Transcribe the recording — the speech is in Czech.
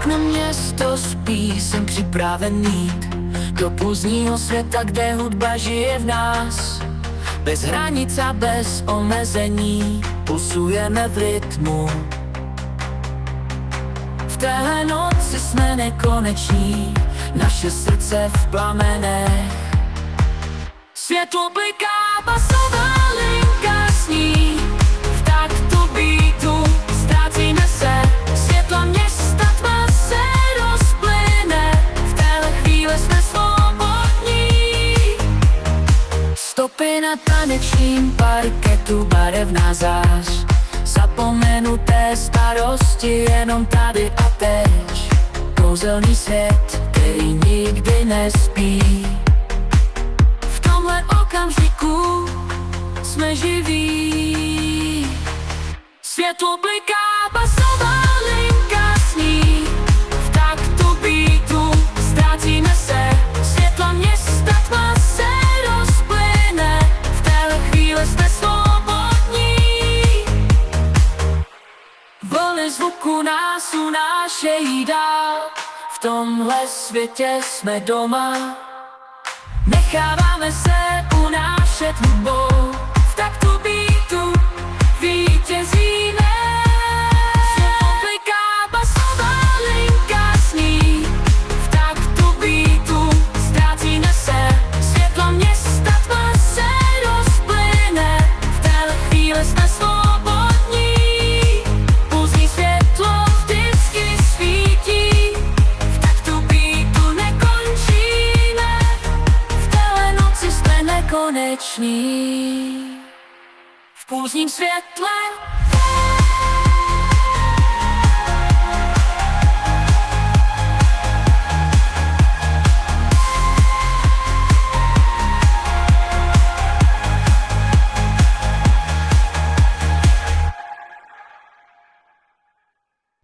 oknem město spí, jsem připraven jít do pozdního světa, kde hudba žije v nás. Bez hranic a bez omezení pulsujeme v rytmu. V téhle noci jsme nekoneční, naše srdce v plamenech. Světlo bliká, basová linka sní, v taktu beatu ztrácíme se. Světla města, tma se rozplyne, v téhle chvíli jsme svobodní. Stopy na tanečním parketu, barevná zář, zapomenuté starosti, jenom tady a teď. Kouzelný svět, který nikdy nespí. V tomhle okamžiku jsme živí. Světlo bliká, basová linka sní, v taktu beatu ztrácíme se. Světla města, tma se rozplyne, v téhle chvíli jsme svobodní. Vlny zvuku nás unášejí dál, v tomhle světě jsme doma. Necháváme se unášet hudbou, v taktu beatu vítězíme. Světlo bliká, basová linka sní, v taktu beatu ztrácíme se. Světlo města, tma se rozplyne, v téhle chvíli jsme svobodní. Pozdní světlo vždycky svítí, v taktu beatu nekončíme. V téhle noci jsme nekoneční. V pozdním světle